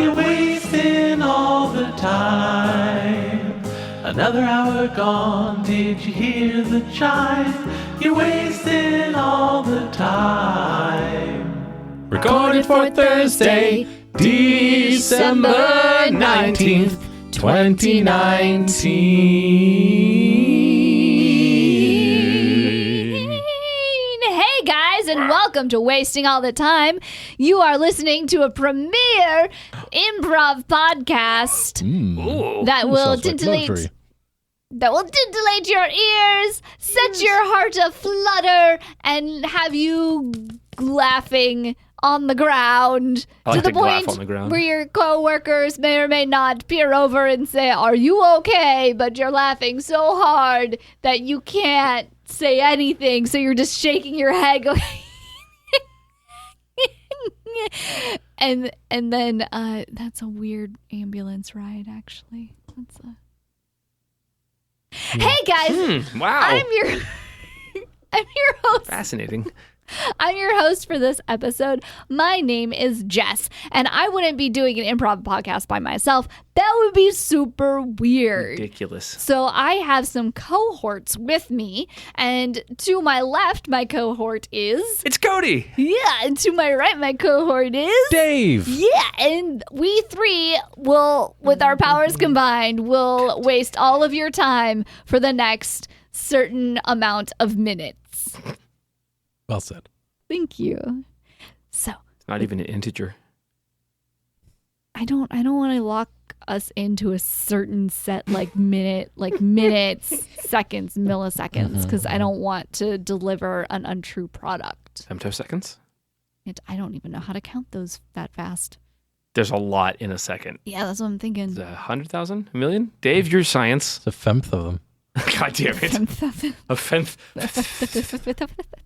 You're wasting all the time. Another hour gone, did you hear the chime? You're wasting all the time. Recorded for Thursday, December 19th, 2019. Hey guys, and welcome to Wasting All the Time. You are listening to a premiere improv podcast that will titillate your ears, set your heart aflutter, and have you laughing on the ground to the point where your coworkers may or may not peer over and say, "Are you okay?" But you're laughing so hard that you can't say anything, so you're just shaking your head going and then that's a weird ambulance ride, actually. Hey guys, wow. I'm your host. Fascinating. I'm your host for this episode. My name is Jess, and I wouldn't be doing an improv podcast by myself. That would be super weird. Ridiculous. So I have some cohorts with me, and to my left, my cohort is... It's Cody. Yeah, and to my right, my cohort is... Dave. Yeah, and we three will, with our powers combined, will waste all of your time for the next certain amount of minutes. Well said. Thank you. So It's not even an integer. I don't want to lock us into a certain set minutes, seconds, milliseconds, because I don't want to deliver an untrue product. Femtoseconds? I don't even know how to count those that fast. There's a lot in a second. Yeah, that's what I'm thinking. 100,000? A million? Dave, your science. It's a femth of them. God damn it. A femth.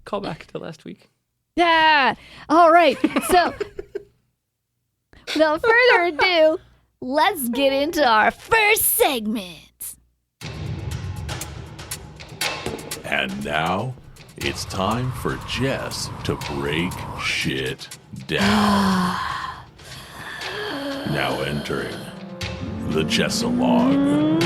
Call back to last week. Yeah. All right. So, without further ado, let's get into our first segment. And now, it's time for Jess to break shit down. Now entering the Jesalogue.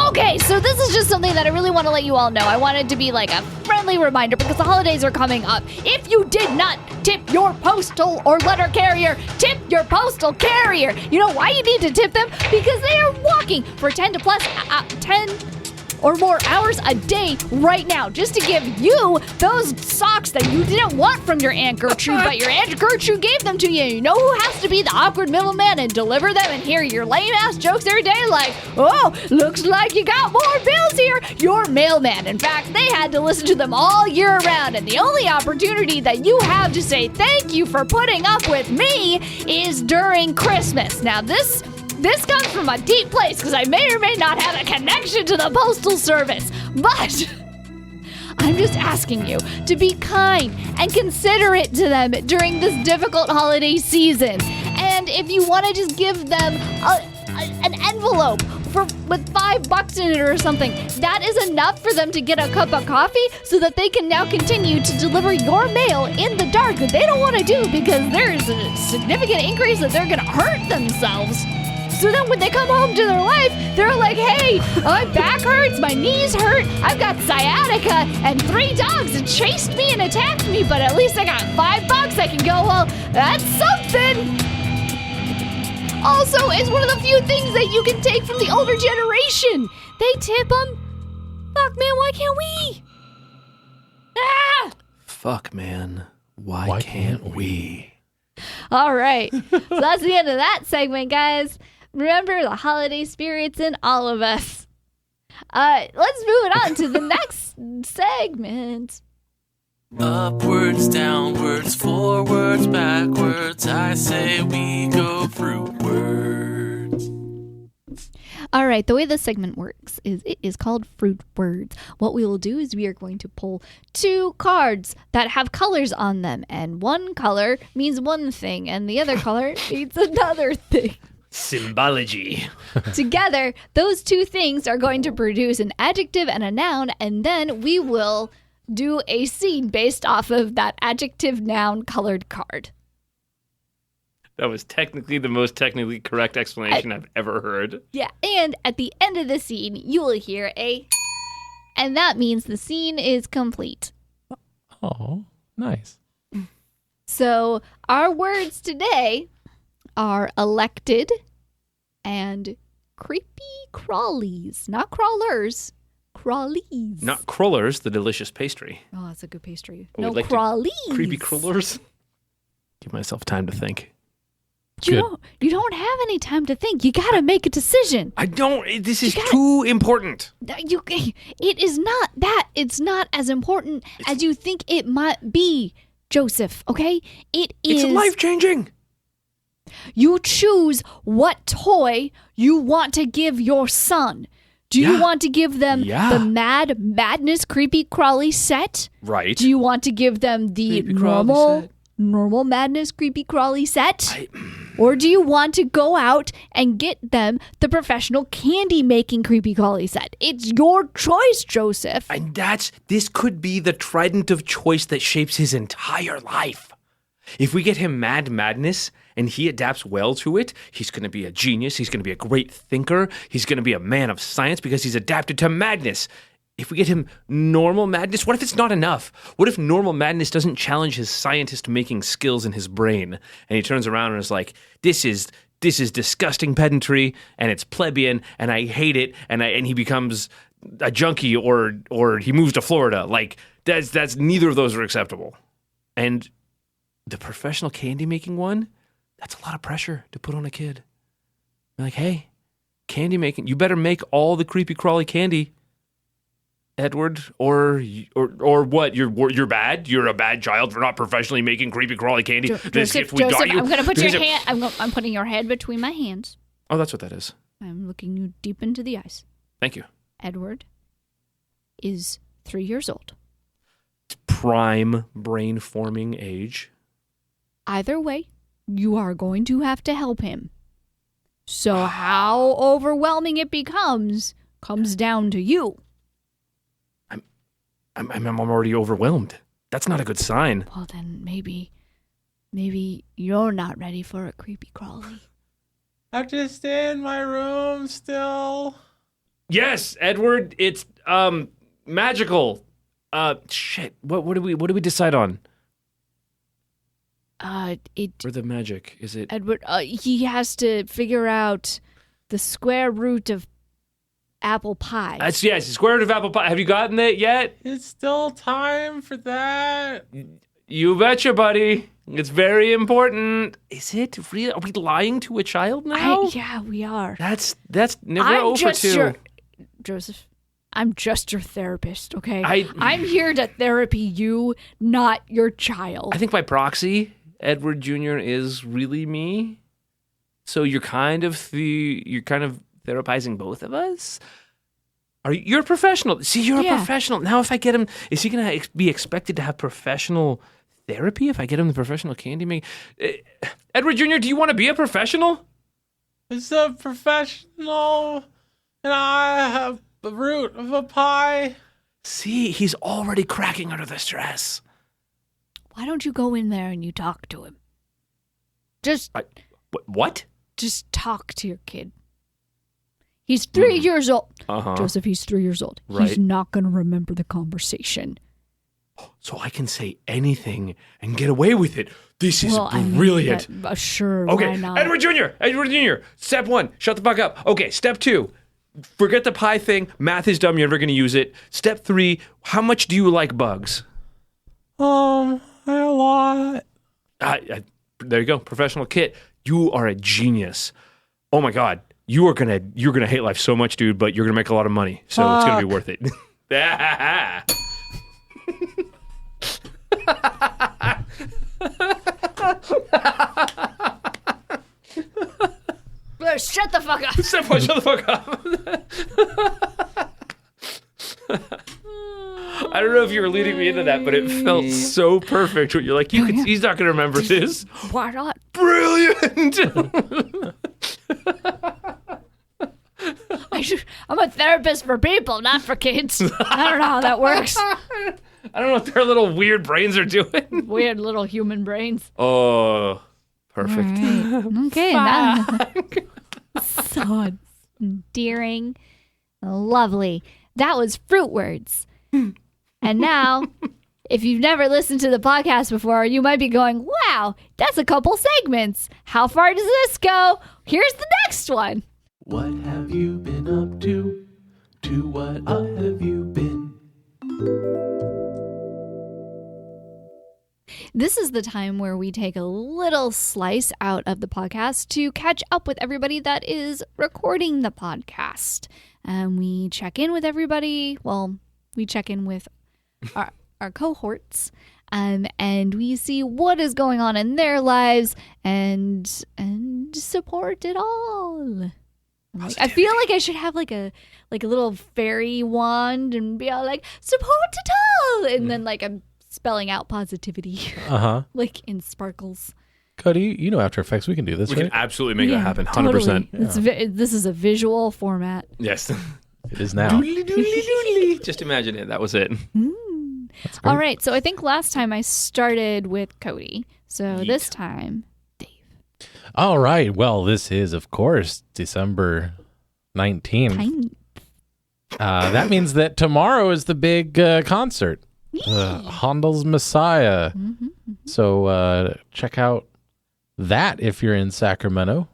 Okay, so this is just something that I really want to let you all know. I want it to be like a friendly reminder because the holidays are coming up. If you did not tip your postal or letter carrier, tip your postal carrier. You know why you need to tip them? Because they are walking for 10 or more hours a day right now just to give you those socks that you didn't want from your Aunt Gertrude, but your Aunt Gertrude gave them to you. You know who has to be the awkward middleman and deliver them and hear your lame-ass jokes every day like, "Oh, looks like you got more bills here." Your mailman. In fact, they had to listen to them all year round, and the only opportunity that you have to say thank you for putting up with me is during Christmas. Now, this comes from a deep place because I may or may not have a connection to the Postal Service, but I'm just asking you to be kind and considerate to them during this difficult holiday season. And if you want to just give them an envelope with $5 in it or something, that is enough for them to get a cup of coffee so that they can now continue to deliver your mail in the dark that they don't want to do because there's a significant increase that they're going to hurt themselves. So then when they come home to their life, they're like, "Hey, my back hurts, my knees hurt, I've got sciatica, and 3 dogs that chased me and attacked me, but at least I got $5. I can go, well, that's something." Also, it's one of the few things that you can take from the older generation. They tip them. Fuck, man, why can't we? Ah! Fuck, man. Why can't we? All right. So that's the end of that segment, guys. Remember the holiday spirits in all of us. Let's move it on to the next segment. Upwards, downwards, forwards, backwards, I say we go fruitwards. All right, the way this segment works is it is called Fruitwards. What we will do is we are going to pull 2 cards that have colors on them, and one color means one thing, and the other color means another thing. Symbology. Together, those 2 things are going to produce an adjective and a noun, and then we will do a scene based off of that adjective noun colored card. That was technically the most technically correct explanation I've ever heard. Yeah, and at the end of the scene, you will hear and that means the scene is complete. Oh, nice. So our words today are elected and creepy crawlies. Not crawlers, crawlies. Not crullers, the delicious pastry. Oh, that's a good pastry. Oh, No, we'd like to- crawlies. Creepy crullers. Give myself time to think. You don't have any time to think. You gotta make a decision. I don't. This is too important. It is not that. It's not as important as you think it might be, Joseph. Okay, it is. It's life-changing. You choose what toy you want to give your son. Do you want to give them the Mad Madness Creepy Crawly set? Right. Do you want to give them the Creepy Crawly set? normal Madness Creepy Crawly set? Or do you want to go out and get them the professional candy making Creepy Crawly set? It's your choice, Joseph. And this could be the trident of choice that shapes his entire life. If we get him Mad Madness and he adapts well to it, he's going to be a genius. He's going to be a great thinker. He's going to be a man of science because he's adapted to madness. If we get him normal madness, what if it's not enough? What if normal madness doesn't challenge his scientist-making skills in his brain? And he turns around and is like, this is disgusting pedantry, and it's plebeian, and I hate it, and he becomes a junkie or he moves to Florida. Like, that's neither of those are acceptable. And the professional candy-making one, that's a lot of pressure to put on a kid. You're like, hey, candy making, you better make all the creepy crawly candy, Edward, or what? You're bad. You're a bad child for not professionally making creepy crawly candy. Joseph, I'm going to put your hand. I'm putting your head between my hands. Oh, that's what that is. I'm looking you deep into the eyes. Thank you. Edward is 3 years old. It's prime brain forming age. Either way, you are going to have to help him. So how overwhelming it comes down to you. I'm already overwhelmed. That's not a good sign. Well, then maybe you're not ready for a creepy crawly. I have to stay in my room still. Yes, Edward. It's magical. Shit. What do we decide on? Or the magic? Is it Edward? He has to figure out the square root of apple pie. It's the square root of apple pie. Have you gotten it yet? It's still time for that. You betcha, buddy. It's very important. Is it real? Are we lying to a child now? Yeah, we are. That's never over two. Joseph, I'm just your therapist, okay? I'm here to therapy you, not your child. I think by proxy, Edward Jr. is really me. So you're kind of therapizing both of us. You're a professional. See, you're a professional. Now if I get him, is he going to be expected to have professional therapy if I get him the professional candy making? Edward Jr., do you want to be a professional? It's a professional, and I have the root of a pie. See, he's already cracking under the stress. Why don't you go in there and you talk to him? What? Just talk to your kid. He's 3 years old. Uh-huh. Joseph, he's 3 years old. Right. He's not going to remember the conversation. So I can say anything and get away with it. This is brilliant. Sure, okay, why not? Edward Jr. Step 1, shut the fuck up. Okay, step 2, forget the pie thing. Math is dumb. You're never going to use it. Step 3, how much do you like bugs? A lot. There you go, professional kit. You are a genius. Oh my God. You're gonna hate life so much, dude, but you're gonna make a lot of money, so it's gonna be worth it. Shut the fuck up. Step 1, shut the fuck up. I don't know if you were leading me into that, but it felt so perfect. You're like, he's not gonna remember this. Why not? Brilliant. I'm a therapist for people, not for kids. I don't know how that works. I don't know what their little weird brains are doing. Weird little human brains. Oh, Perfect. All right. Okay. That, so endearing. Lovely. That was Fruitwards. And now, if you've never listened to the podcast before, you might be going, wow, that's a couple segments. How far does this go? Here's the next one. What have you been up to? To what have you been? This is the time where we take a little slice out of the podcast to catch up with everybody that is recording the podcast. We check in with everybody. Well, we check in with our cohorts, and we see what is going on in their lives and support it all. I feel like I should have like a little fairy wand and be all like, support it all, and then like I'm spelling out positivity, like in sparkles. Cody, you know After Effects. We can do this, We right? can absolutely make that happen. 100%. Totally. This is a visual format. Yes. It is now. Just imagine it. That was it. That's great. All right, so I think last time I started with Cody. So this time, Dave. All right. Well, this is, of course, December 19th. That means that tomorrow is the big concert, Handel's Messiah. So check out that if you're in Sacramento.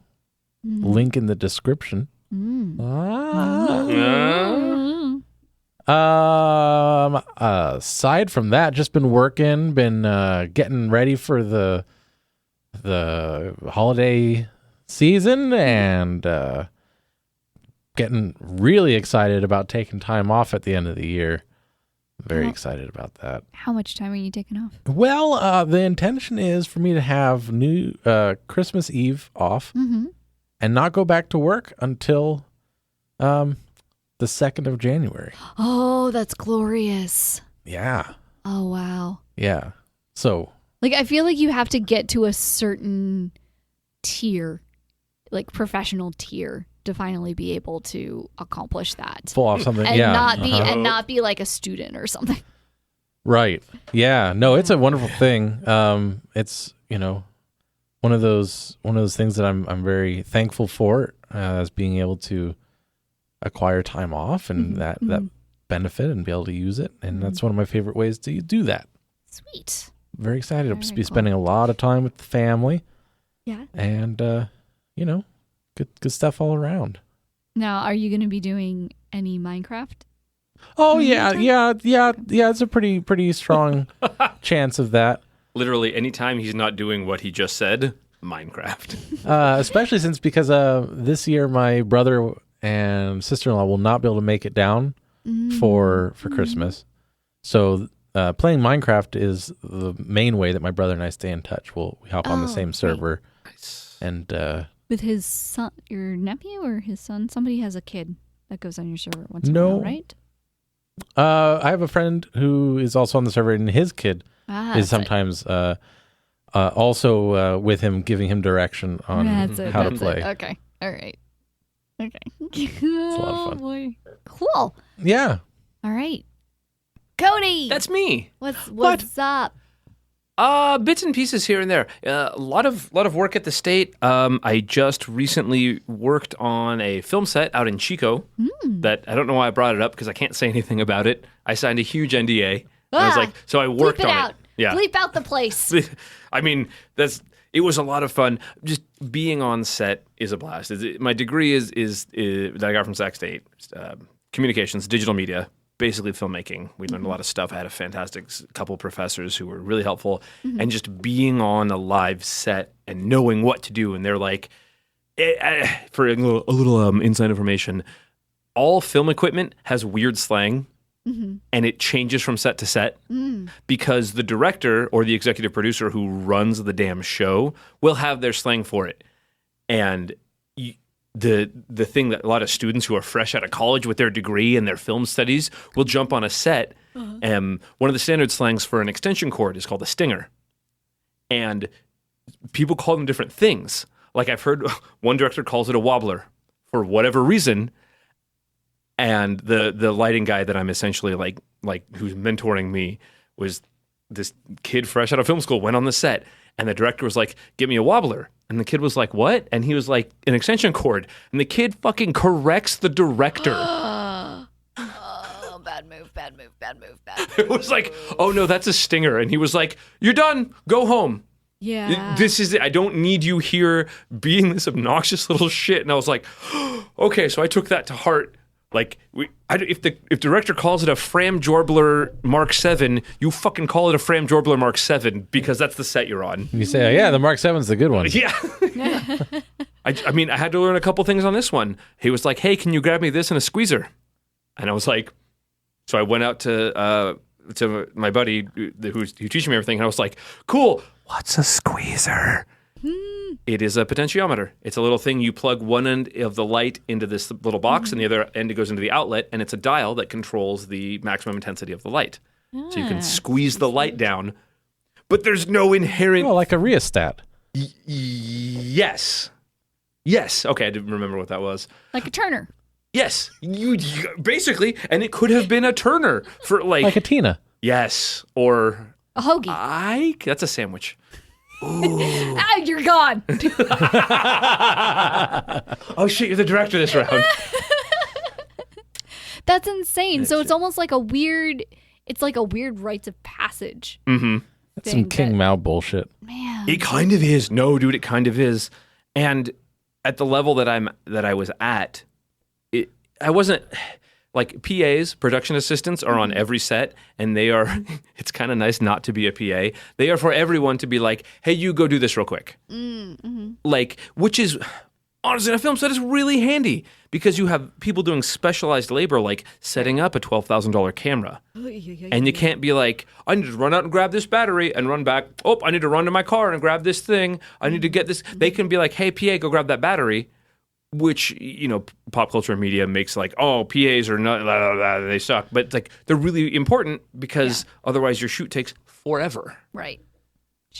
Link in the description. Aside from that, just been working, been getting ready for the holiday season, and getting really excited about taking time off at the end of the year. Very excited about that. How much time are you taking off? Well, the intention is for me to have new Christmas Eve off and not go back to work until the 2nd of January. Oh, that's glorious. Yeah. Oh, wow. Yeah. So, Like, I feel like you have to get to a certain tier, like professional tier, to finally be able to accomplish that. pull off something. And yeah. not be like a student or something. Right. Yeah. No, it's a wonderful thing. It's, one of those things that I'm very thankful for, as being able to acquire time off and that benefit and be able to use it. And that's one of my favorite ways to do that. Sweet. Very excited Very to be cool. spending a lot of time with the family Yeah. and, good stuff all around. Now, are you going to be doing any Minecraft? Oh yeah. It's a pretty strong chance of that. Literally, anytime he's not doing what he just said, Minecraft. Especially because this year my brother and sister-in-law will not be able to make it down for Christmas. So playing Minecraft is the main way that my brother and I stay in touch. We hop on the same server. Nice. And With his son, your nephew or his son? Somebody has a kid that goes on your server once in a No. while, right? I have a friend who is also on the server, and his kid is That's it. sometimes also with him, giving him direction on That's it, how to that's play. it. Okay. All right. Okay. It's a lot of fun. Boy. Cool. Yeah. All right. Cody. That's me. What's up? Bits and pieces here and there. A lot of work at the state. I just recently worked on a film set out in Chico. That I don't know why I brought it up because I can't say anything about it. I signed a huge NDA. And I was like, so I worked Bleep it on out. it. Yeah. Bleep out the place. I mean, it was a lot of fun. Just being on set is a blast. My degree is that I got from Sac State, communications, digital media. Basically filmmaking. We learned a lot of stuff. I had a fantastic couple of professors who were really helpful. And just being on a live set and knowing what to do. And they're like, for a little inside information, all film equipment has weird slang. And it changes from set to set because the director or the executive producer who runs the damn show will have their slang for it. And the thing that a lot of students who are fresh out of college with their degree and their film studies will jump on a set. One of the standard slangs for an extension cord is called a stinger. And people call them different things. Like I've heard one director calls it a wobbler for whatever reason. And the lighting guy that I'm essentially like who's mentoring me was this kid fresh out of film school, went on the set And the director was like, "Give me a wobbler." And the kid was like, "What?" And he was like, "An extension cord." And the kid fucking corrects the director. Bad move. It was like, "Oh no, that's a stinger." And he was like, "You're done. Go home. Yeah. This is it. I don't need you here being this obnoxious little shit." And I was like, "Okay." So I took that to heart. Like, if director calls it a Fram Jorbler Mark 7, you fucking call it a Fram Jorbler Mark 7 because that's the set you're on. You say, yeah, the Mark 7's the good one. Yeah. I mean, I had to learn a couple things on this one. He was like, "Hey, can you grab me this and a squeezer?" And I was like, so I went out to my buddy who's teaching me everything, and I was like, "Cool. What's a squeezer?" It is a potentiometer. It's a little thing you plug one end of the light into this little box, and the other end it goes into the outlet, and it's a dial that controls the maximum intensity of the light. So you can squeeze the light down, but there's no inherent... Oh, like a rheostat. Yes. Okay, I didn't remember what that was. Like a turner. Yes, you basically, and it could have been a turner for Like a Tina. Yes, or... A hoagie. That's a sandwich. Ah, you're gone. Oh shit, you're the director this round. That's insane. So it's almost like a weird rites of passage. Mm-hmm. That's some King Mao bullshit. Man. It kind of is. No, dude, it kind of is. And at the level that I was at, I wasn't like PAs, production assistants are on every set, and they are, it's kind of nice not to be a PA. They are for everyone to be like, "Hey, you go do this real quick." Mm-hmm. Like, which is, honestly, in a film set is really handy because you have people doing specialized labor like setting up a $12,000 camera. And you can't be like, "I need to run out and grab this battery and run back. Oh, I need to run to my car and grab this thing. I need to get this." They can be like, "Hey, PA, go grab that battery." Which, pop culture and media makes like, "Oh, PAs are not, blah, blah, blah, they suck." But it's like, they're really important because otherwise your shoot takes forever. Right.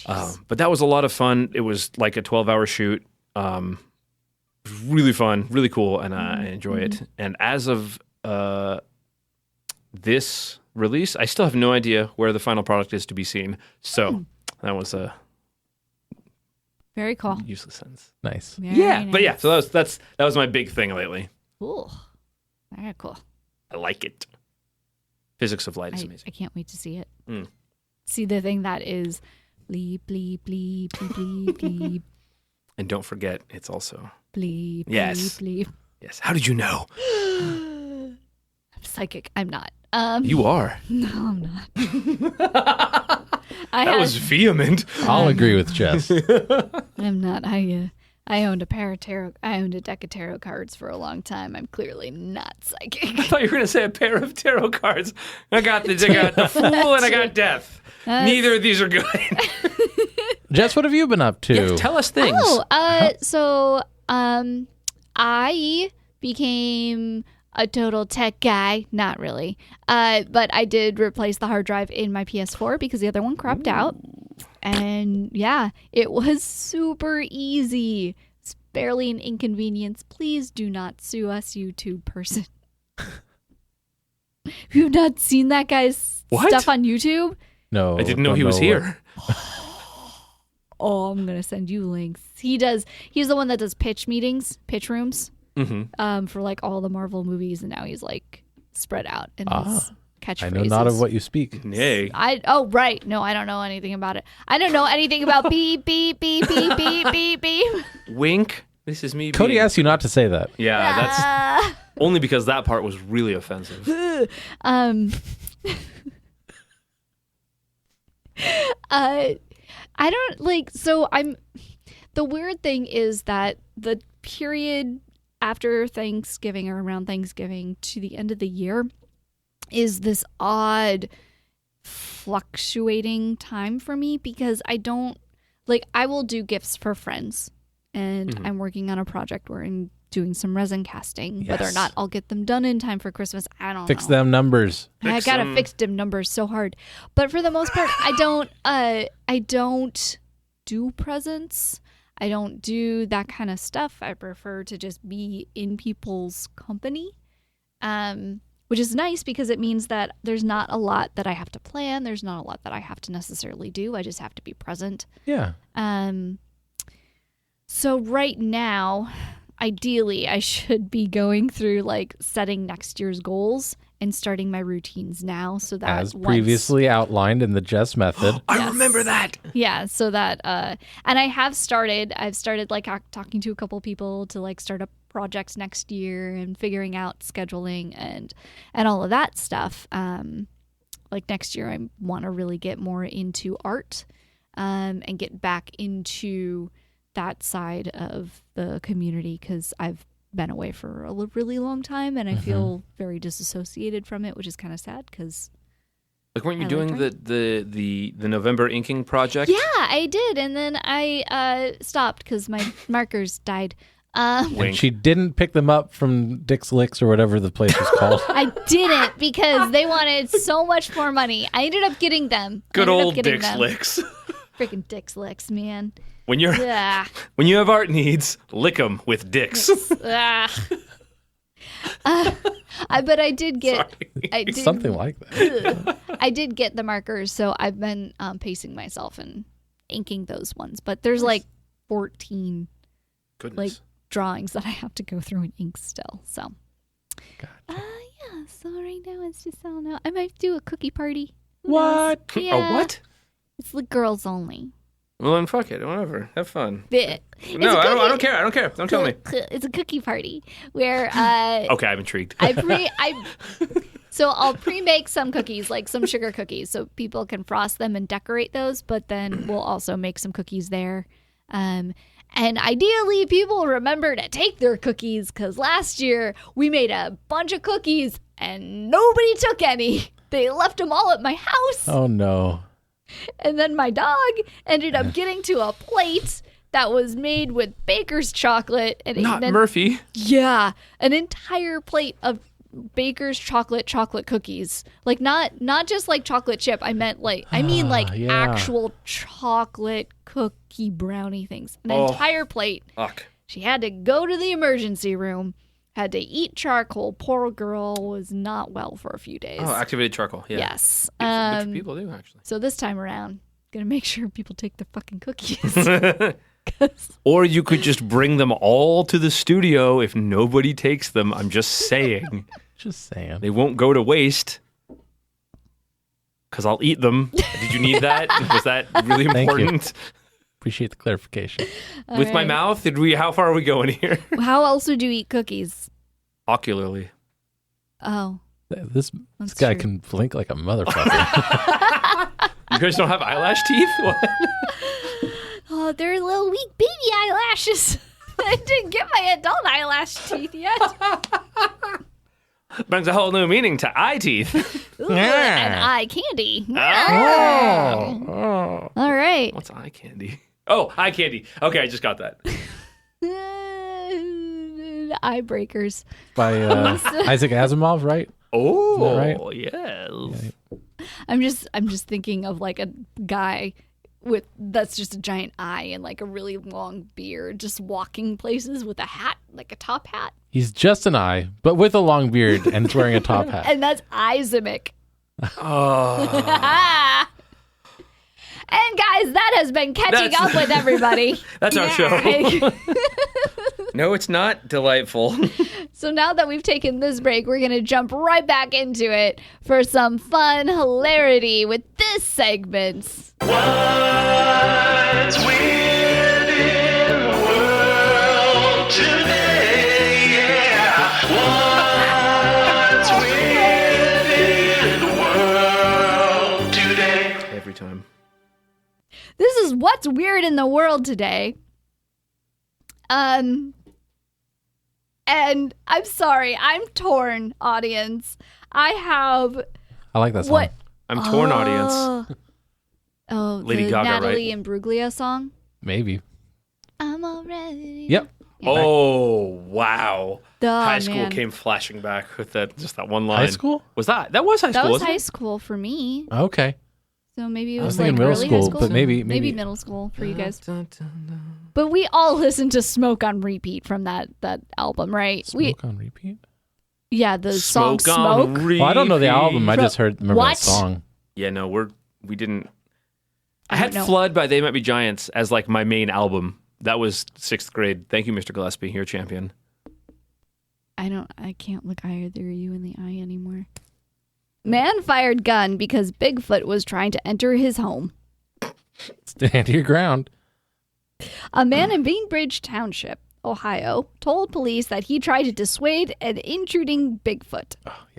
But that was a lot of fun. It was like a 12-hour shoot. It was really fun, really cool, and I enjoy it. And as of this release, I still have no idea where the final product is to be seen. So that was a very cool. useless sentence. Nice. Very But yeah, nice. so that was my big thing lately. Cool. Very cool. I like it. Physics of light is I amazing. can't wait to see it. Mm. See the thing that is bleep, bleep, bleep, bleep, bleep, bleep, And don't forget, it's also bleep, Yes. bleep, bleep. yes. How did you know? I'm psychic. I'm not. You are. No, I'm not. That was vehement. I'll agree with Jess. I'm not. I owned a pair of tarot. I owned a deck of tarot cards for a long time. I'm clearly not psychic. I thought you were going to say a pair of tarot cards. I got the Fool and I got Death. Neither of these are good. Jess, what have you been up to? Yeah, tell us things. So I became a total tech guy. Not really. But I did replace the hard drive in my PS4 because the other one crapped out. And yeah, it was super easy. It's barely an inconvenience. Please do not sue us, YouTube person. Have you not seen that guy's stuff on YouTube? No. I didn't know he was here. Oh, I'm going to send you links. He's the one that does pitch rooms. Mm-hmm. For like all the Marvel movies, and now he's like spread out in his catchphrases. I know not of what you speak. Nay. Right. No, I don't know anything about it. I don't know anything about beep beep beep beep beep beep beep. Wink. This is me. Cody being... asked you not to say that. Yeah, that's only because that part was really offensive. I don't like. So I'm. The weird thing is that the period after Thanksgiving or around Thanksgiving to the end of the year is this odd fluctuating time for me because I will do gifts for friends and I'm working on a project where I'm doing some resin casting. Yes. Whether or not I'll get them done in time for Christmas, I don't know. Fix them numbers. I gotta fix them numbers so hard. But for the most part, I don't do presents. I don't do that kind of stuff. I prefer to just be in people's company. which is nice because it means that there's not a lot that I have to plan. There's not a lot that I have to necessarily do. I just have to be present. Yeah. So right now, ideally, I should be going through like setting next year's goals and starting my routines now, so that as previously outlined in the Jess method. I remember that. Yeah, so that and I've started like talking to a couple people to like start up projects next year and figuring out scheduling and all of that stuff. Like next year I want to really get more into art and get back into that side of the community, because I've been away for a really long time and I feel very disassociated from it, which is kind of sad because Like, weren't you doing the November inking project? Yeah, I did, and then I stopped because my markers died. And she didn't pick them up from Dick's Licks or whatever the place was called. I didn't because they wanted so much more money. I ended up getting them. Good old Dick's Licks. Freaking Dick's Licks, man. When you have art needs, lick them with dicks. But I did get Something like that. I did get the markers, so I've been pacing myself and inking those ones. But there's like 14 like drawings that I have to go through and ink still. So Gotcha. yeah. So right now it's just, I don't know. I might do a cookie party. Who What? knows? Yeah. A what? It's the girls only. Well, then fuck it. Whatever. Have fun. I don't care. I don't care. Don't tell me. It's a cookie party where Okay, I'm intrigued. So I'll pre-make some cookies, like some sugar cookies, so people can frost them and decorate those, but then we'll also make some cookies there. And ideally, people remember to take their cookies, because last year we made a bunch of cookies and nobody took any. They left them all at my house. Oh, no. And then my dog ended up getting to a plate that was made with baker's chocolate. And Not Murphy. Yeah, an entire plate of baker's chocolate cookies. Like not just like chocolate chip. I mean actual chocolate cookie brownie things. An entire plate. Fuck. She had to go to the emergency room. Had to eat charcoal. Poor girl was not well for a few days. Oh, activated charcoal. Yeah. Yes. Which people do, actually. So this time around, gonna make sure people take their fucking cookies. Or you could just bring them all to the studio if nobody takes them. I'm just saying. Just saying. They won't go to waste. Because I'll eat them. Did you need that? Was that really important? Appreciate the clarification. With my mouth? How far are we going here? How else would you eat cookies? Ocularly. Oh. This guy true. can blink like a motherfucker. You guys don't have eyelash teeth? What? Oh, they're little weak baby eyelashes. I didn't get my adult eyelash teeth yet. Brings a whole new meaning to eye teeth. Ooh, and eye candy. Oh. All right. What's eye candy? Oh, eye candy. Okay, I just got that. Eye breakers. By Isaac Asimov, right? Oh, right? yes. I'm just thinking of like a guy that's just a giant eye and like a really long beard, just walking places with a hat, like a top hat. He's just an eye, but with a long beard, and it's wearing a top hat. And that's Izimic. Oh. And guys, that has been catching up with everybody. That's our show. No, it's not delightful. So now that we've taken this break, we're going to jump right back into it for some fun hilarity with this segment. What's weird in the world today? Yeah. What's weird in the world today? Every time. This is what's weird in the world today. And I'm sorry, I'm torn, audience. I like that song. what? I'm torn, audience. Oh, Lady the Gaga, Natalie right? Imbruglia song. Maybe. I'm already. Yep. Oh, wow. Duh, High school man. came flashing back with that one line. High school? Was that? That was high That school, was wasn't high it? school for me. Okay. So maybe it I was, was thinking like middle early school, high school. but maybe middle school for you guys. But we all listened to Smoke on repeat from that album, right? Smoke on repeat? Yeah, the song Smoke on Smoke. Well, I don't know the album. I just remember What? that song. Yeah, no, we didn't. I don't had know. Flood by They Might Be Giants as like my main album. That was 6th grade. Thank you, Mr. Gillespie, your champion. I can't look either you in the eye anymore. Man fired gun because Bigfoot was trying to enter his home. Stand your ground. A man in Bainbridge Township, Ohio, told police that he tried to dissuade an intruding Bigfoot.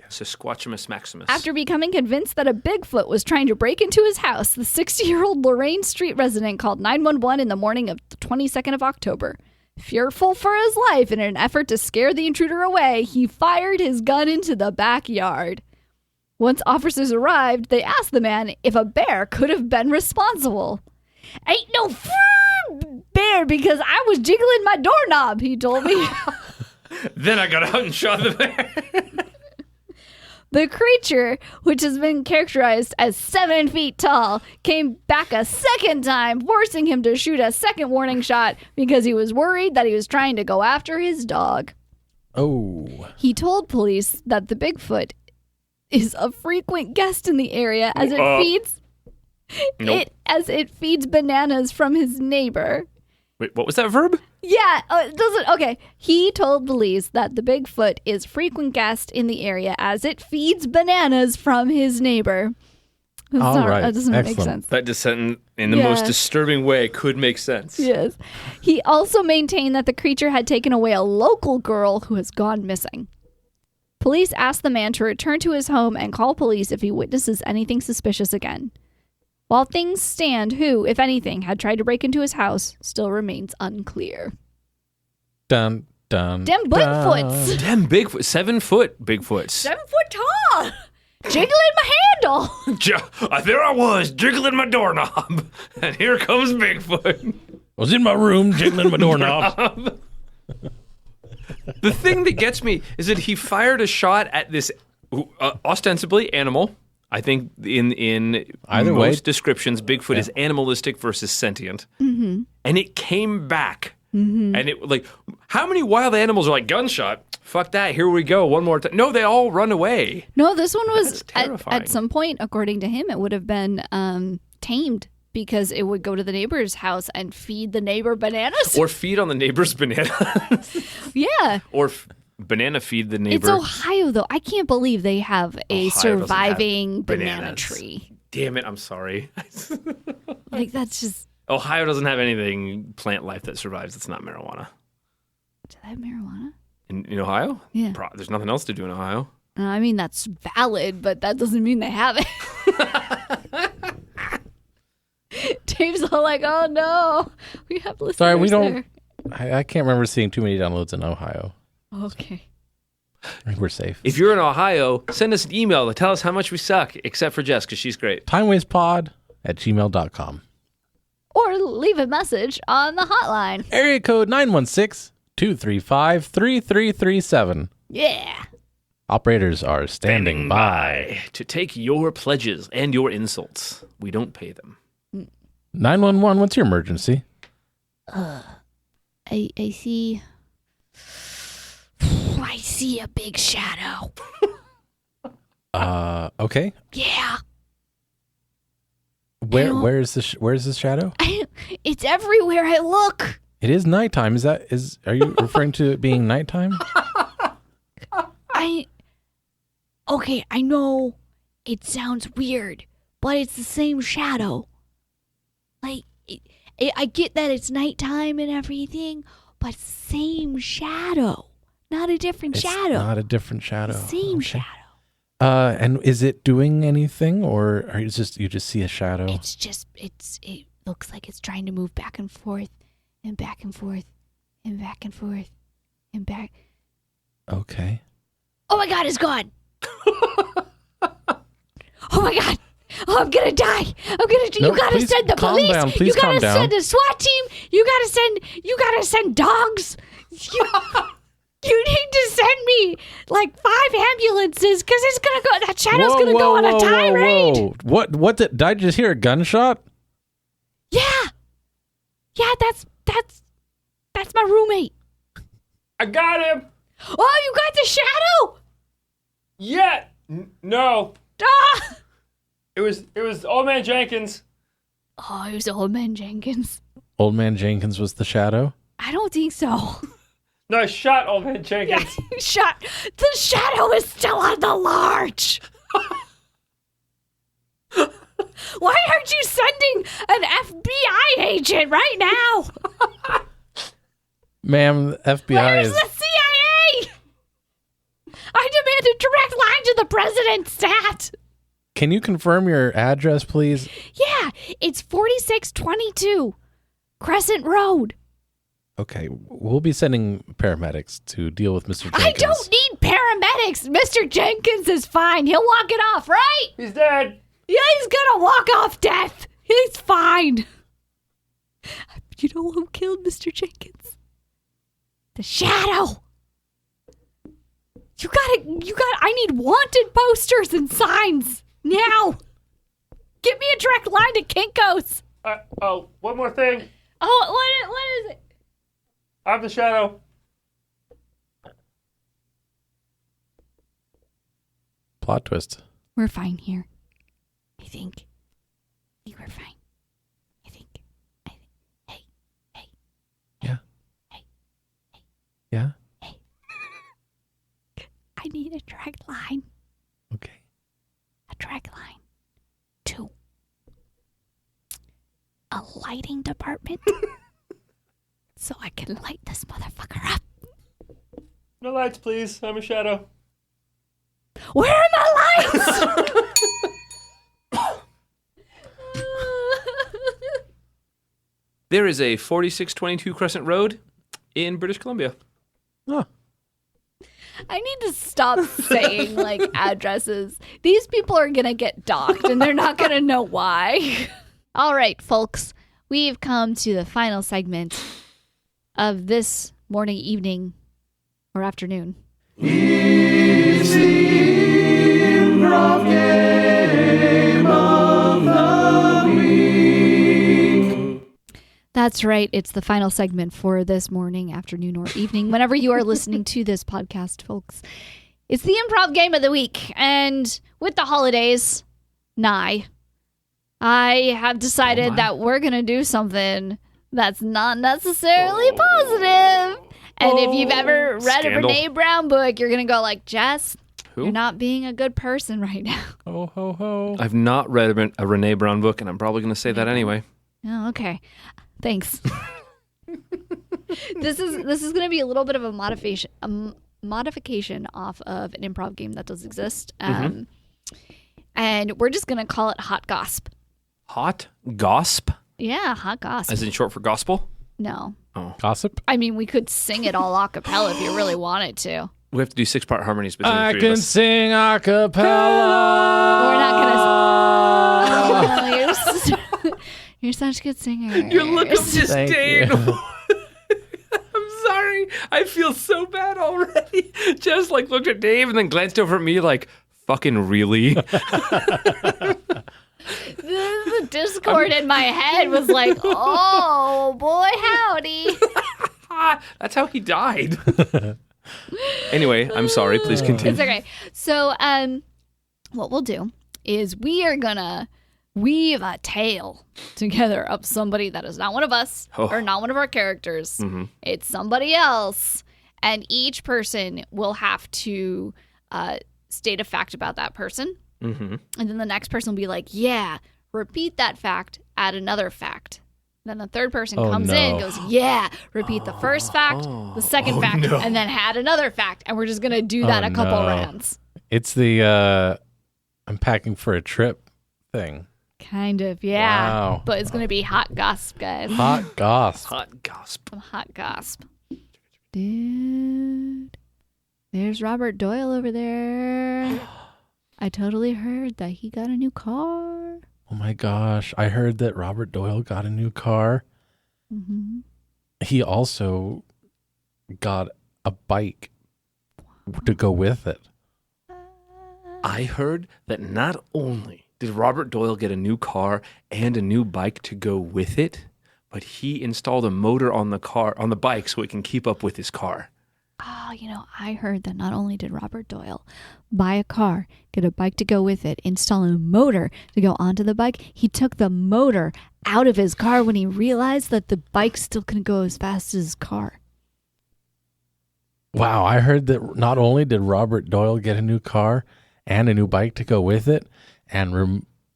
Sasquatchumus Maximus. After becoming convinced that a Bigfoot was trying to break into his house, the 60-year-old Lorraine Street resident called 911 in the morning of the 22nd of October. Fearful for his life in an effort to scare the intruder away, he fired his gun into the backyard. Once officers arrived, they asked the man if a bear could have been responsible. Ain't no bear because I was jiggling my doorknob, he told me. Then I got out and shot the bear. The creature, which has been characterized as 7 feet tall, came back a second time, forcing him to shoot a second warning shot because he was worried that he was trying to go after his dog. Oh. He told police that the Bigfoot is a frequent guest in the area as it feeds bananas from his neighbor. Wait, what was that verb? Yeah, okay. He told police that the Bigfoot is frequent guest in the area as it feeds bananas from his neighbor. That doesn't make sense. That descent in the most disturbing way could make sense. Yes. He also maintained that the creature had taken away a local girl who has gone missing. Police asked the man to return to his home and call police if he witnesses anything suspicious again. While things stand, who, if anything, had tried to break into his house still remains unclear. Dun, dun, Damn Bigfoots! Damn Bigfoot. 7 foot Bigfoots. 7 foot tall! Jiggling my handle! There I was, jiggling my doorknob. And here comes Bigfoot. I was in my room jiggling my doorknob. The thing that gets me is that he fired a shot at this ostensibly animal. I think in Either most way. descriptions, Bigfoot is animalistic versus sentient. Mm-hmm. And it came back. Mm-hmm. And it like, how many wild animals are like, gunshot? Fuck that, here we go, one more time. No, they all run away. No, this one was, That's terrifying. at some point, according to him, it would have been tamed because it would go to the neighbor's house and feed the neighbor bananas. Or feed on the neighbor's banana. Yeah. Or banana feed the neighbor. It's Ohio, though. I can't believe they have a Ohio doesn't have surviving banana bananas. tree. Damn it, I'm sorry. Like, that's just... Ohio doesn't have anything plant life that survives that's not marijuana. Do they have marijuana? In Ohio? Yeah. There's nothing else to do in Ohio. I mean, that's valid, but that doesn't mean they have it. Dave's all like, oh no, we have listeners. Sorry, we don't. there. I can't remember seeing too many downloads in Ohio. Okay. I think we're safe. If you're in Ohio, send us an email to tell us how much we suck, except for Jess, because she's great. timewastepod@gmail.com. Or leave a message on the hotline. Area code 916-235-3337. Yeah. Operators are standing by. To take your pledges and your insults. We don't pay them. 911, what's your emergency? I see a big shadow. Okay. Yeah. Where's this shadow? It's everywhere I look. It is nighttime. Are you referring to it being nighttime? Okay, I know it sounds weird, but it's the same shadow. Like, I get that it's nighttime and everything, but same shadow. Not a different shadow. Not a different shadow. Same shadow. And is it doing anything, or are you just see a shadow? It looks like it's trying to move back and forth and back and forth and back and forth and back. Okay. Oh my God, it's gone. Oh my God. Oh, I'm gonna die. You gotta send the calm police. down. Please you gotta calm down. send a SWAT team. You gotta send dogs. You need to send me like 5 ambulances because it's gonna go. That shadow's gonna go on a tirade. What did I just hear? A gunshot? Yeah, that's my roommate. I got him. Oh, you got the shadow? Yeah. No. Ah! It was Old Man Jenkins. Oh, it was Old Man Jenkins. Old Man Jenkins was the shadow? I don't think so. No, I shot Old Man Jenkins. The shadow is still on the large. Why aren't you sending an FBI agent right now? Ma'am, FBI Where's is... the CIA? I demand a direct line to the president's stat. Can you confirm your address, please? Yeah, it's 4622 Crescent Road. Okay, we'll be sending paramedics to deal with Mr. Jenkins. I don't need paramedics. Mr. Jenkins is fine. He'll walk it off, right? He's dead. Yeah, he's gonna walk off death. He's fine. You know who killed Mr. Jenkins? The shadow. I need wanted posters and signs now. Give me a direct line to Kinkos. One more thing. Oh, what is it? I'm the shadow. Plot twist. We're fine here. I think we're fine. I think. Hey. Yeah. Hey. Yeah? I need a direct line. Okay. A direct line to a lighting department so I can light this motherfucker up. No lights, please. I'm a shadow. Where are my lights? There is a 4622 Crescent Road in British Columbia. Oh. I need to stop saying like addresses. These people are gonna get docked and they're not gonna know why. All right, folks, we've come to the final segment of this morning, evening, or afternoon. It's the improv game of the week. That's right. It's the final segment for this morning, afternoon, or evening, whenever you are listening to this podcast, folks. It's the improv game of the week. And with the holidays nigh, I have decided that we're going to do something that's not necessarily positive. And if you've ever read a Scandal. Brene Brown book, you're going to go like, Jess, Who? you're not being a good person right now. Ho, ho, ho. I've not read a Renee Brown book, and I'm probably going to say that anyway. Oh, okay. Thanks. This is going to be a little bit of a modification off of an improv game that does exist. And we're just going to call it Hot Goss'p. Hot Goss'p? Yeah, Hot Goss'p. As in short for gospel? No. Gossip? I mean, we could sing it all a cappella if you really wanted to. We have to do 6-part harmonies between I the three of can us. sing a cappella. We're not going to... You're such good singers. Your look of disdain. Thank you. I'm sorry. I feel so bad already. Just like looked at Dave and then glanced over at me like, fucking really? The discord in my head was like, oh, boy, howdy. That's how he died. Anyway, I'm sorry. Please continue. It's okay. So, what we'll do is we are gonna weave a tale together of somebody that is not one of us or not one of our characters. Mm-hmm. It's somebody else, and each person will have to state a fact about that person, Mm-hmm. and then the next person will be like, "Yeah, repeat that fact, add another fact." Then the third person comes in and goes, yeah, repeat the first fact, the second fact, and then add another fact. And we're just going to do that a couple rounds. It's the I'm packing for a trip thing. Kind of, yeah. Wow. But it's going to be hot gossip, guys. Hot gossip. Hot Goss'p. Some hot gossip. Dude, there's Robert Doyle over there. I totally heard that he got a new car. Oh my gosh. I heard that Robert Doyle got a new car. Mm-hmm. He also got a bike to go with it. I heard that not only did Robert Doyle get a new car and a new bike to go with it, but he installed a motor on the bike so it can keep up with his car. Oh, I heard that not only did Robert Doyle buy a car, get a bike to go with it, install a motor to go onto the bike, he took the motor out of his car when he realized that the bike still couldn't go as fast as his car. Wow, I heard that not only did Robert Doyle get a new car and a new bike to go with it,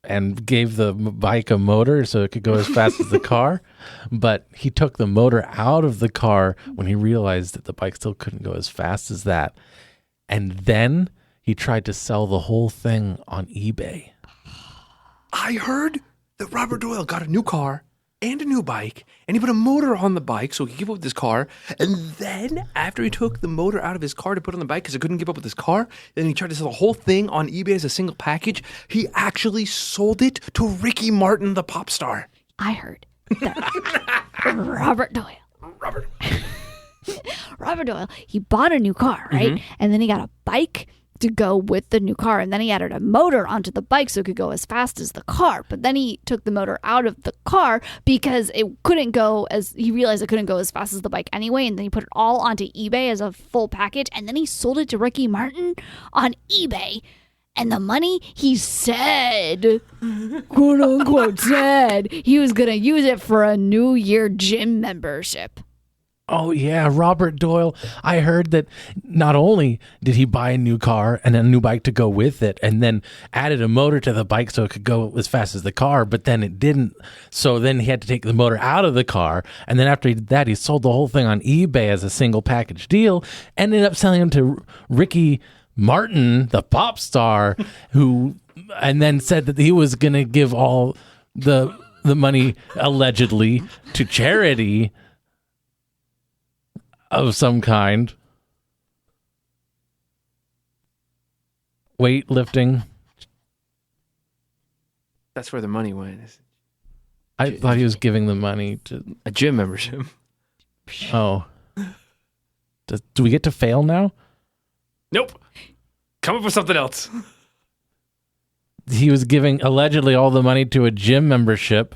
and gave the bike a motor so it could go as fast as the car, but he took the motor out of the car when he realized that the bike still couldn't go as fast as that. And then he tried to sell the whole thing on eBay. I heard that Robert Doyle got a new car and a new bike, and he put a motor on the bike so he could keep up with his car. And then, after he took the motor out of his car to put on the bike because he couldn't keep up with his car, then he tried to sell the whole thing on eBay as a single package. He actually sold it to Ricky Martin, the pop star. I heard that Robert Doyle, he bought a new car, right? Mm-hmm. And then he got a bike to go with the new car, and then he added a motor onto the bike so it could go as fast as the car. But then he took the motor out of the car because he realized it couldn't go as fast as the bike anyway, and then he put it all onto eBay as a full package, and then he sold it to Ricky Martin on eBay. And the money, he said, quote unquote said, he was going to use it for a New Year gym membership. Oh, yeah, Robert Doyle. I heard that not only did he buy a new car and a new bike to go with it, and then added a motor to the bike so it could go as fast as the car, but then it didn't. So then he had to take the motor out of the car. And then after he did that, he sold the whole thing on eBay as a single package deal, ended up selling them to Ricky Martin, the pop star, and then said that he was going to give all the money allegedly to charity of some kind. Weightlifting. That's where the money went. I thought he was giving the money to A gym membership. Oh. Do we get to fail now? Nope. Come up with something else. He was giving allegedly all the money to a gym membership.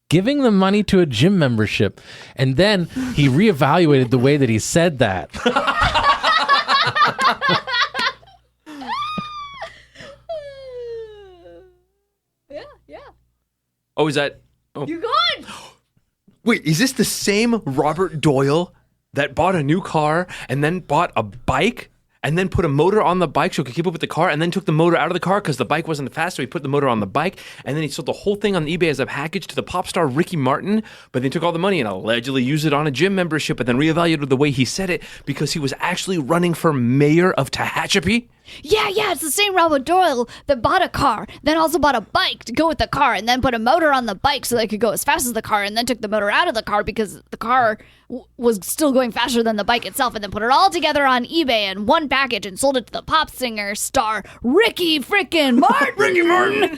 Giving the money to a gym membership. And then he reevaluated the way that he said that. Yeah. Oh, is that... Oh. You're gone. Wait, is this the same Robert Doyle that bought a new car and then bought a bike and then put a motor on the bike so he could keep up with the car and then took the motor out of the car because the bike wasn't fast, so he put the motor on the bike and then he sold the whole thing on eBay as a package to the pop star Ricky Martin, but then took all the money and allegedly used it on a gym membership and then reevaluated the way he said it because he was actually running for mayor of Tehachapi? Yeah, it's the same Robert Doyle that bought a car, then also bought a bike to go with the car, and then put a motor on the bike so that it could go as fast as the car, and then took the motor out of the car because the car was still going faster than the bike itself, and then put it all together on eBay in one package and sold it to the pop singer star Ricky frickin' Martin. Ricky Martin!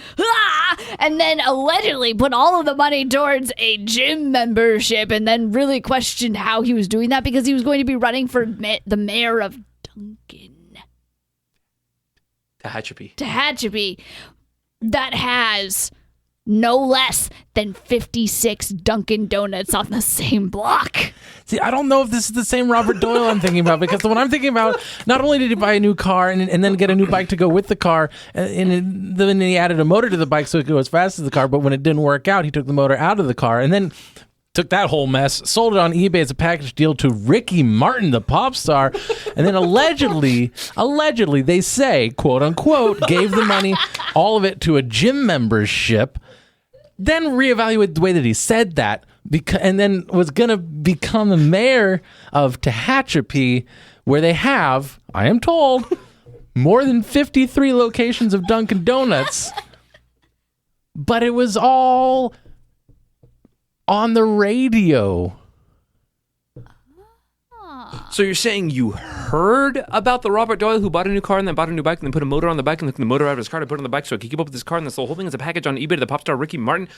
And then allegedly put all of the money towards a gym membership, and then really questioned how he was doing that because he was going to be running for the mayor of Duncan. Tehachapi, that has no less than 56 Dunkin' Donuts on the same block. See, I don't know if this is the same Robert Doyle I'm thinking about, because the one I'm thinking about, not only did he buy a new car and then get a new bike to go with the car, and then he added a motor to the bike so it could go as fast as the car, but when it didn't work out, he took the motor out of the car, and then took that whole mess, sold it on eBay as a package deal to Ricky Martin, the pop star, and then allegedly, they say, quote unquote, gave the money, all of it, to a gym membership, then reevaluated the way that he said that, and then was going to become the mayor of Tehachapi, where they have, I am told, more than 53 locations of Dunkin' Donuts. But it was all on the radio. So you're saying you heard about the Robert Doyle who bought a new car and then bought a new bike and then put a motor on the bike and then took the motor out of his car to put it on the bike so he could keep up with his car, and that's the whole thing as a package on eBay to the pop star Ricky Martin?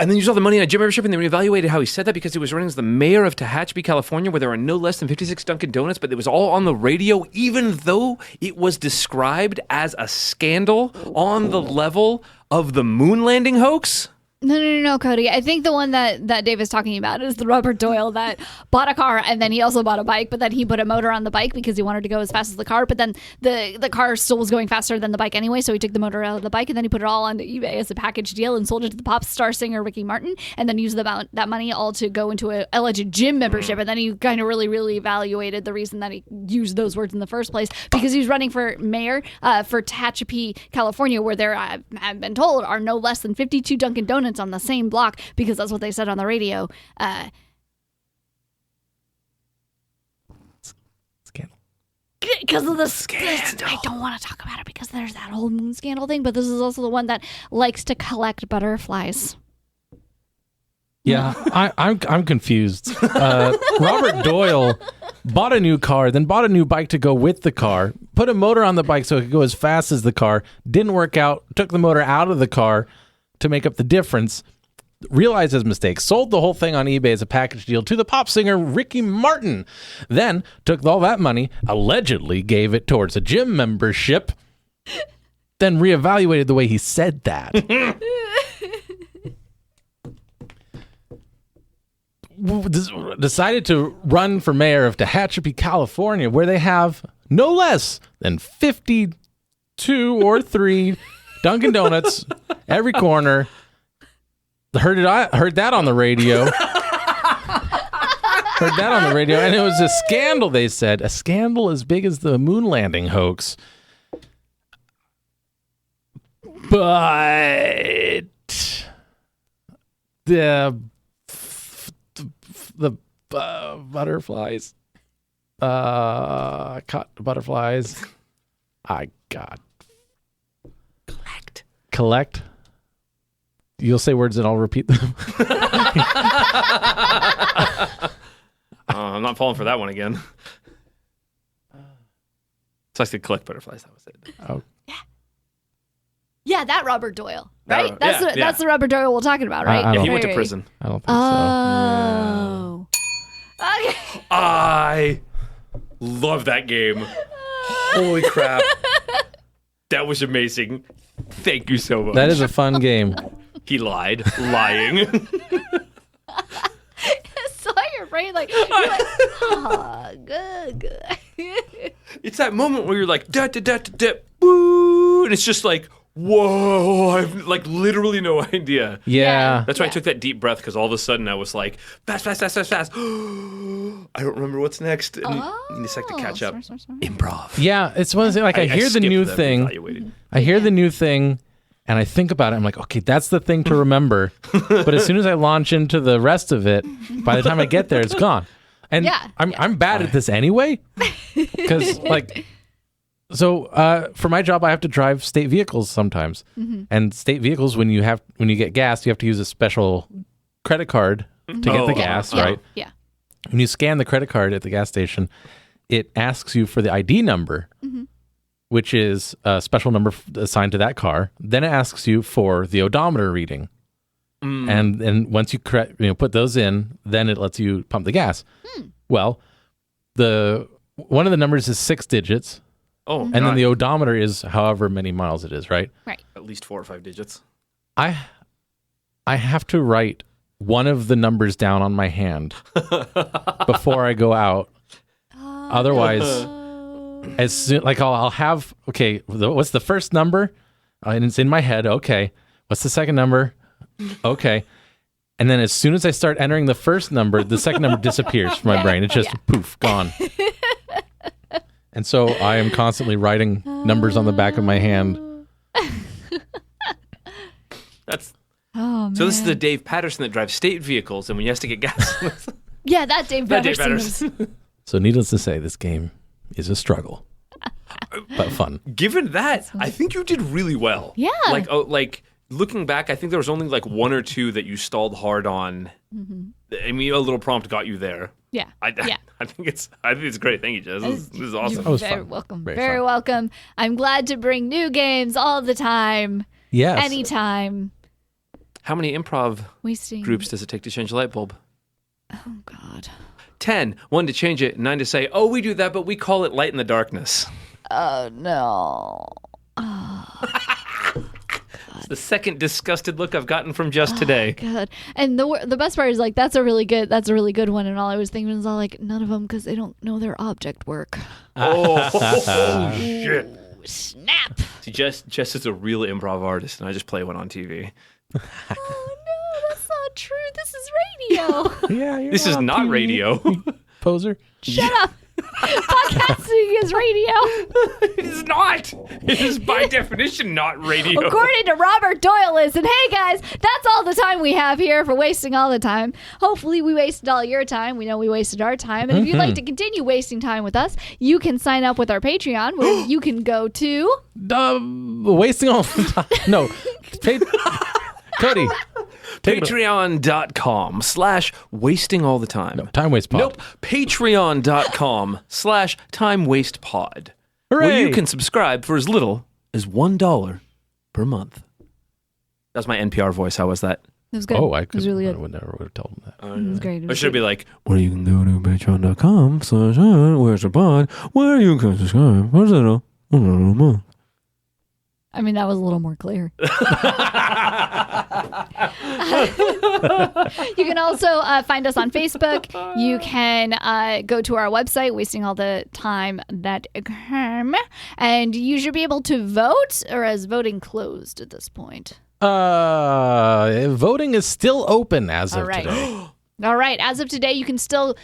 And then you saw the money in a gym membership and then reevaluated how he said that because he was running as the mayor of Tehachapi, California, where there are no less than 56 Dunkin' Donuts, but it was all on the radio, even though it was described as a scandal on the level of the moon landing hoax? No, Cody. I think the one that Dave is talking about is the Robert Doyle that bought a car and then he also bought a bike, but then he put a motor on the bike because he wanted to go as fast as the car, but then the car still was going faster than the bike anyway, so he took the motor out of the bike and then he put it all onto eBay as a package deal and sold it to the pop star singer Ricky Martin and then used that money all to go into an alleged gym membership, and then he kind of really evaluated the reason that he used those words in the first place because he was running for mayor for Tehachapi, California, where there, I've been told, are no less than 52 Dunkin' Donuts on the same block because that's what they said on the radio. Scandal. Because of the scandal. I don't want to talk about it because there's that whole moon scandal thing, but this is also the one that likes to collect butterflies. Yeah, I'm confused. Robert Doyle bought a new car, then bought a new bike to go with the car, put a motor on the bike so it could go as fast as the car, didn't work out, took the motor out of the car to make up the difference, realized his mistake, sold the whole thing on eBay as a package deal to the pop singer Ricky Martin, then took all that money, allegedly gave it towards a gym membership, then reevaluated the way he said that. Decided to run for mayor of Tehachapi, California, where they have no less than 52 or 3 Dunkin' Donuts every corner. Heard that on the radio. Heard that on the radio, and it was a scandal, they said. A scandal as big as the moon landing hoax. But the butterflies. Caught butterflies. I got. Collect. You'll say words and I'll repeat them. I'm not falling for that one again. So I said collect butterflies. That was it. Oh. Yeah, that Robert Doyle, right? That that's the Robert Doyle we're talking about, right? Yeah, he went to prison. I don't think Oh. Okay. I love that game. Holy crap. That was amazing. Thank you so much. so. That is a fun game. He lied. Lying. Saw your brain like, you're like, oh, good. It's that moment where you're like, da da da da da, boo, and it's just like, whoa, I've like literally no idea. Yeah. That's why I took that deep breath, because all of a sudden I was like, fast. I don't remember what's next. And you need a sec to catch up. Sorry. Improv. Yeah, it's one of the things, like I hear the new thing. I hear the new thing and I think about it. I'm like, okay, that's the thing to remember. But as soon as I launch into the rest of it, by the time I get there, it's gone. And I'm bad at this anyway. Because for my job, I have to drive state vehicles sometimes. Mm-hmm. And state vehicles, when you get gas, you have to use a special credit card to get the gas, right? Yeah. When you scan the credit card at the gas station, it asks you for the ID number, which is a special number assigned to that car. Then it asks you for the odometer reading. And once you put those in, then it lets you pump the gas. Well, one of the numbers is 6 digits. Oh, and then the odometer is however many miles it is, right? Right. At least 4 or 5 digits. I have to write one of the numbers down on my hand before I go out. Otherwise, as soon I'll have what's the first number? And it's in my head. Okay, what's the second number? Okay, and then as soon as I start entering the first number, the second number disappears from my brain. It's just poof, gone. And so I am constantly writing numbers on the back of my hand. So this is the Dave Patterson that drives state vehicles, and when he has to get gas. Yeah, that Dave Patterson. So needless to say, this game is a struggle, but fun. Given that, I think you did really well. Yeah. Like looking back, I think there was only like 1 or 2 that you stalled hard on. I mean, a little prompt got you there. Yeah. I think it's great. Thank you, Jess. This is awesome. That was Very fun. welcome. Very fun. Welcome. I'm glad to bring new games all the time. Yes. Anytime. How many improv Wasting. groups does it take to change a light bulb? Oh, God. 10. 1 to change it, 9 to say, oh, we do that, but we call it light in the darkness. Oh, no. Oh. the second disgusted look I've gotten from Jess today. God. And the best part is like that's a really good one. And all I was thinking was all like none of them because they don't know their object work. Oh, shit. Snap. See, Jess is a real improv artist, and I just play one on TV. Oh no, that's not true. This is radio. Yeah, This is not radio. Poser. Shut up. Podcasting is radio. It is not. It is by definition not radio. According to Robert Doyle is. And hey guys, that's all the time we have here for wasting all the time. Hopefully we wasted all your time. We know we wasted our time. And if you'd like to continue wasting time with us, you can sign up with our Patreon where you can go to Wasting all the time. No. Cody. Patreon.com/wasting all the time. No, time waste pod. Nope. Patreon.com/time waste pod. Hooray! Where you can subscribe for as little as $1 per month. That's my NPR voice. How was that? It was good. Oh, it was really good. I would never would have told him that. It was great. Or should it be like, where you can go to patreon.com/where's the pod, where you can subscribe for as little as $1 a month. I mean, that was a little more clear. You can also find us on Facebook. You can go to our website, wastingallthetime.com, and you should be able to vote, or is voting closed at this point? Voting is still open as of right. today. All right. As of today, you can still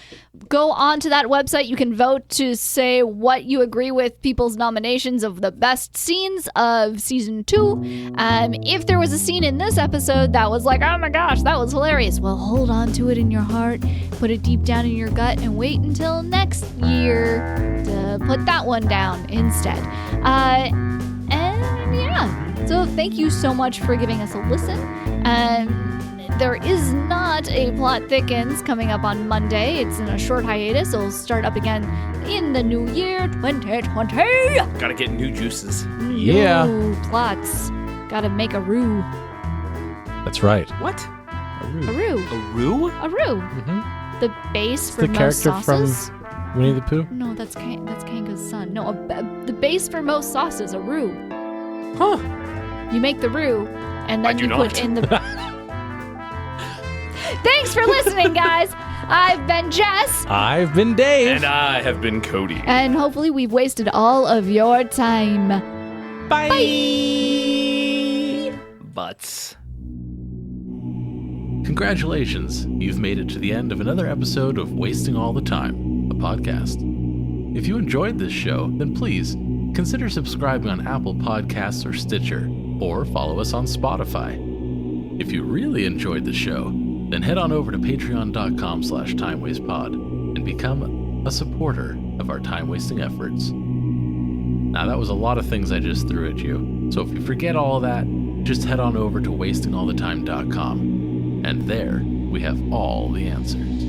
go onto that website. You can vote to say what you agree with people's nominations of the best scenes of season 2. If there was a scene in this episode that was like, oh my gosh, that was hilarious, well, hold on to it in your heart, put it deep down in your gut, and wait until next year to put that one down instead. And yeah, so thank you so much for giving us a listen. There is not a Plot Thickens coming up on Monday. It's in a short hiatus. It'll start up again in the new year, 2020. Gotta get new juices. Yeah. New plots. Gotta make a roux. That's right. What? A roux. A roux? A roux. Mm-hmm. The base It's for the most character sauces. from Winnie the Pooh? No, that's Kanga's son. No, the base for most sauces, a roux. Huh. You make the roux, and then I do you not. put in the... Thanks for listening, guys. I've been Jess. I've been Dave. And I have been Cody. And hopefully we've wasted all of your time. Bye. Butts. Congratulations, you've made it to the end of another episode of Wasting All the Time, a podcast. If you enjoyed this show, then please consider subscribing on Apple Podcasts or Stitcher, or follow us on Spotify. If you really enjoyed the show, then head on over to patreon.com/timewastepod and become a supporter of our time-wasting efforts. Now, that was a lot of things I just threw at you, so if you forget all of that, just head on over to wastingallthetime.com, and there we have all the answers.